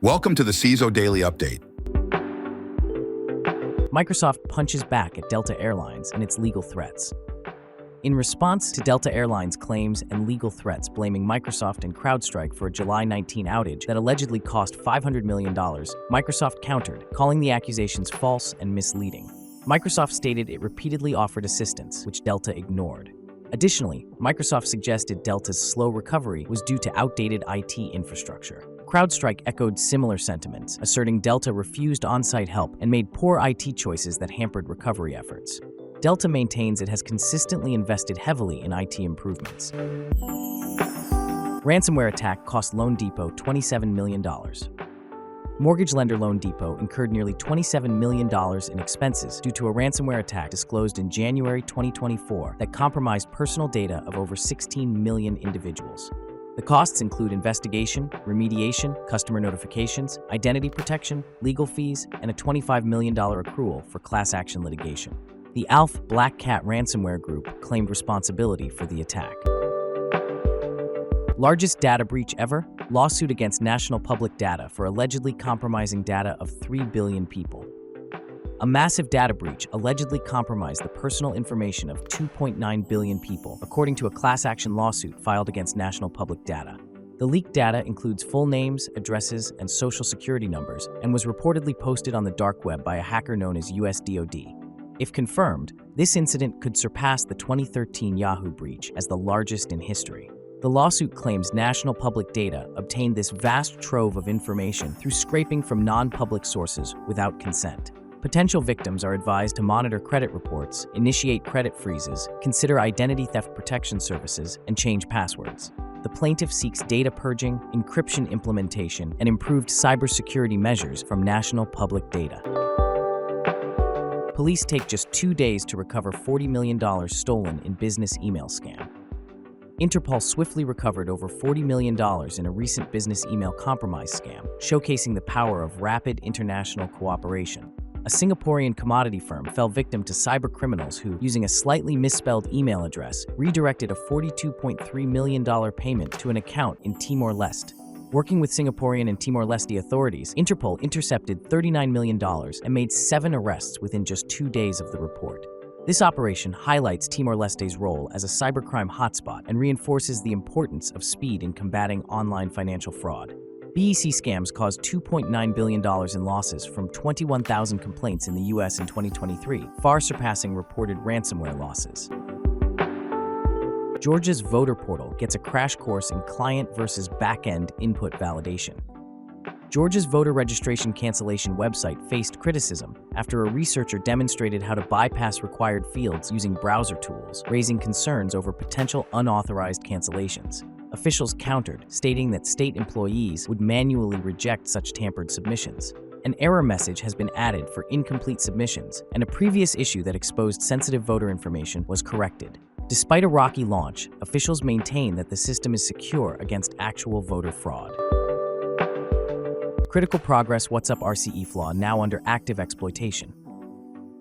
Welcome to the CISO Daily Update. Microsoft punches back at Delta Airlines and its legal threats. In response to Delta Airlines' claims and legal threats blaming Microsoft and CrowdStrike for a July 19 outage that allegedly cost $500 million, Microsoft countered, calling the accusations false and misleading. Microsoft stated it repeatedly offered assistance, which Delta ignored. Additionally, Microsoft suggested Delta's slow recovery was due to outdated IT infrastructure. CrowdStrike echoed similar sentiments, asserting Delta refused on-site help and made poor IT choices that hampered recovery efforts. Delta maintains it has consistently invested heavily in IT improvements. Ransomware attack cost LoanDepot $27 million. Mortgage lender LoanDepot incurred nearly $27 million in expenses due to a ransomware attack disclosed in January 2024 that compromised personal data of over 16 million individuals. The costs include investigation, remediation, customer notifications, identity protection, legal fees, and a $25 million accrual for class action litigation. The ALF Black Cat ransomware group claimed responsibility for the attack. Largest data breach ever? Lawsuit against National Public Data for allegedly compromising data of 3 billion people. A massive data breach allegedly compromised the personal information of 2.9 billion people, according to a class action lawsuit filed against National Public Data. The leaked data includes full names, addresses, and social security numbers, and was reportedly posted on the dark web by a hacker known as US DoD. If confirmed, this incident could surpass the 2013 Yahoo breach as the largest in history. The lawsuit claims National Public Data obtained this vast trove of information through scraping from non-public sources without consent. Potential victims are advised to monitor credit reports, initiate credit freezes, consider identity theft protection services, and change passwords. The plaintiff seeks data purging, encryption implementation, and improved cybersecurity measures from National Public Data. Police take just 2 days to recover $40 million stolen in business email scam. Interpol swiftly recovered over $40 million in a recent business email compromise scam, showcasing the power of rapid international cooperation. A Singaporean commodity firm fell victim to cyber criminals who, using a slightly misspelled email address, redirected a $42.3 million payment to an account in Timor-Leste. Working with Singaporean and Timor-Leste authorities, Interpol intercepted $39 million and made 7 arrests within just 2 days of the report. This operation highlights Timor-Leste's role as a cybercrime hotspot and reinforces the importance of speed in combating online financial fraud. BEC scams caused $2.9 billion in losses from 21,000 complaints in the US in 2023, far surpassing reported ransomware losses. Georgia's voter portal gets a crash course in client versus backend input validation. Georgia's voter registration cancellation website faced criticism after a researcher demonstrated how to bypass required fields using browser tools, raising concerns over potential unauthorized cancellations. Officials countered, stating that state employees would manually reject such tampered submissions. An error message has been added for incomplete submissions, and a previous issue that exposed sensitive voter information was corrected. Despite a rocky launch, officials maintain that the system is secure against actual voter fraud. Critical progress WhatsUp RCE flaw now under active exploitation.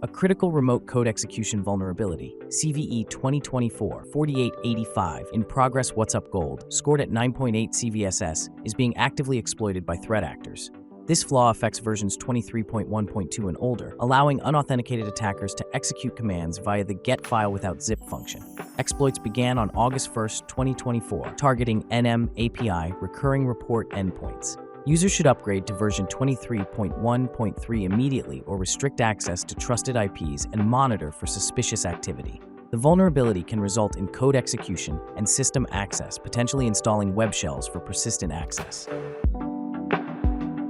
A critical remote code execution vulnerability, CVE 2024-4885 in progress WhatsUp Gold, scored at 9.8 CVSS, is being actively exploited by threat actors. This flaw affects versions 23.1.2 and older, allowing unauthenticated attackers to execute commands via the get file without zip function. Exploits began on August 1, 2024, targeting NM API recurring report endpoints. Users should upgrade to version 23.1.3 immediately or restrict access to trusted IPs and monitor for suspicious activity. The vulnerability can result in code execution and system access, potentially installing web shells for persistent access.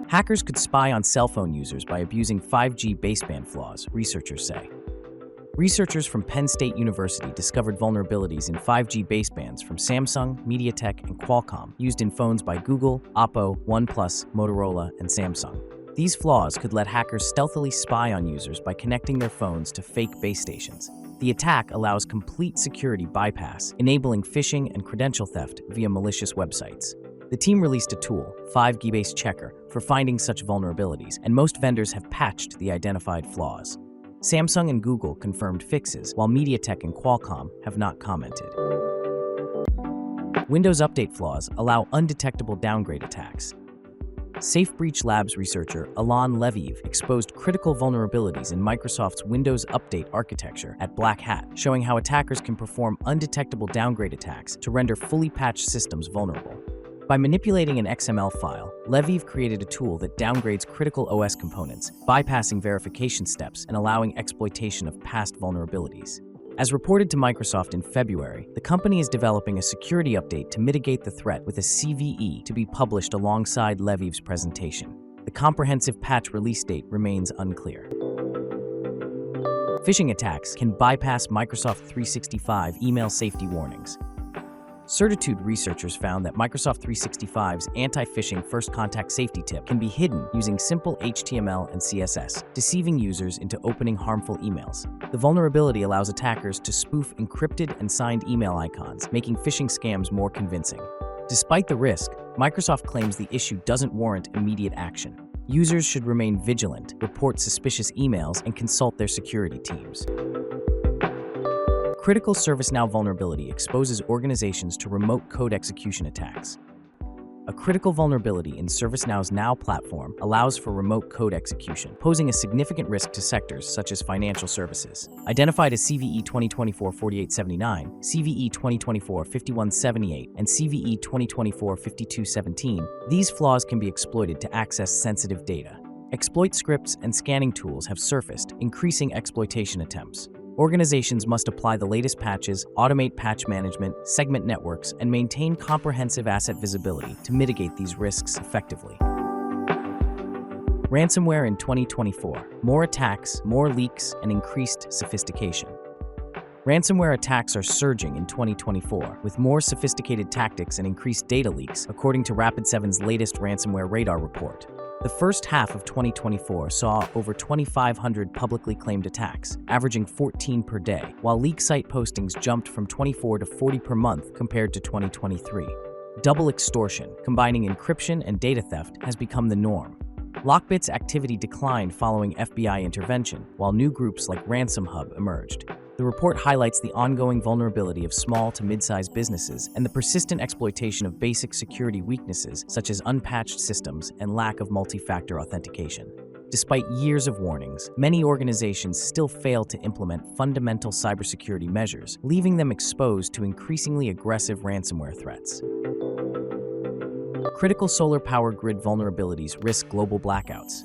Hackers could spy on cell phone users by abusing 5G baseband flaws, researchers say. Researchers from Penn State University discovered vulnerabilities in 5G basebands from Samsung, MediaTek, and Qualcomm used in phones by Google, Oppo, OnePlus, Motorola, and Samsung. These flaws could let hackers stealthily spy on users by connecting their phones to fake base stations. The attack allows complete security bypass, enabling phishing and credential theft via malicious websites. The team released a tool, 5G Checker, for finding such vulnerabilities, and most vendors have patched the identified flaws. Samsung and Google confirmed fixes, while MediaTek and Qualcomm have not commented. Windows Update flaws allow undetectable downgrade attacks. Safe Breach Labs researcher Alon Leviev exposed critical vulnerabilities in Microsoft's Windows Update architecture at Black Hat, showing how attackers can perform undetectable downgrade attacks to render fully patched systems vulnerable. By manipulating an XML file, Leviev created a tool that downgrades critical OS components, bypassing verification steps and allowing exploitation of past vulnerabilities. As reported to Microsoft in February, the company is developing a security update to mitigate the threat with a CVE to be published alongside Leviev's presentation. The comprehensive patch release date remains unclear. Phishing attacks can bypass Microsoft 365 email safety warnings. Certitude researchers found that Microsoft 365's anti-phishing first contact safety tip can be hidden using simple HTML and CSS, deceiving users into opening harmful emails. The vulnerability allows attackers to spoof encrypted and signed email icons, making phishing scams more convincing. Despite the risk, Microsoft claims the issue doesn't warrant immediate action. Users should remain vigilant, report suspicious emails, and consult their security teams. Critical ServiceNow vulnerability exposes organizations to remote code execution attacks. A critical vulnerability in ServiceNow's Now platform allows for remote code execution, posing a significant risk to sectors such as financial services. Identified as CVE 2024-4879, CVE 2024-5178, and CVE 2024-5217, these flaws can be exploited to access sensitive data. Exploit scripts and scanning tools have surfaced, increasing exploitation attempts. Organizations must apply the latest patches, automate patch management, segment networks, and maintain comprehensive asset visibility to mitigate these risks effectively. Ransomware in 2024. More attacks, more leaks, and increased sophistication. Ransomware attacks are surging in 2024, with more sophisticated tactics and increased data leaks, according to Rapid7's latest ransomware radar report. The first half of 2024 saw over 2,500 publicly claimed attacks, averaging 14 per day, while leak site postings jumped from 24 to 40 per month compared to 2023. Double extortion, combining encryption and data theft, has become the norm. Lockbit's activity declined following FBI intervention, while new groups like Ransom Hub emerged. The report highlights the ongoing vulnerability of small to mid-sized businesses and the persistent exploitation of basic security weaknesses such as unpatched systems and lack of multi-factor authentication. Despite years of warnings, many organizations still fail to implement fundamental cybersecurity measures, leaving them exposed to increasingly aggressive ransomware threats. Critical solar power grid vulnerabilities risk global blackouts.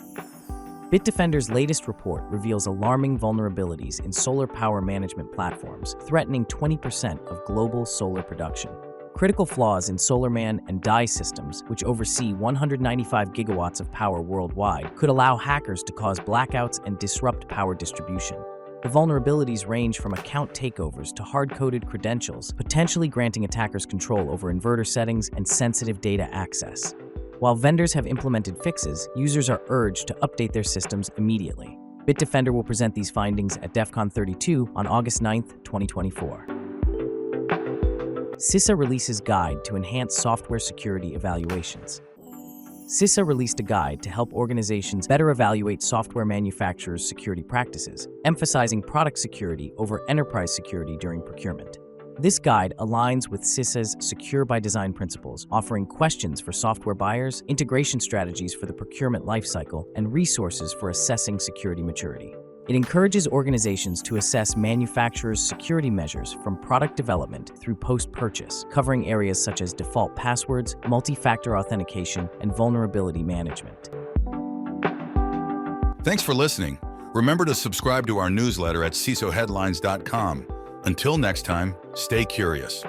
Bitdefender's latest report reveals alarming vulnerabilities in solar power management platforms, threatening 20% of global solar production. Critical flaws in SolarMan and DIE systems, which oversee 195 gigawatts of power worldwide, could allow hackers to cause blackouts and disrupt power distribution. The vulnerabilities range from account takeovers to hard-coded credentials, potentially granting attackers control over inverter settings and sensitive data access. While vendors have implemented fixes, users are urged to update their systems immediately. Bitdefender will present these findings at DEF CON 32 on August 9, 2024. CISA releases guide to enhance software security evaluations. CISA released a guide to help organizations better evaluate software manufacturers' security practices, emphasizing product security over enterprise security during procurement. This guide aligns with CISA's Secure by Design principles, offering questions for software buyers, integration strategies for the procurement lifecycle, and resources for assessing security maturity. It encourages organizations to assess manufacturers' security measures from product development through post-purchase, covering areas such as default passwords, multi-factor authentication, and vulnerability management. Thanks for listening. Remember to subscribe to our newsletter at CISOheadlines.com. Until next time, stay curious.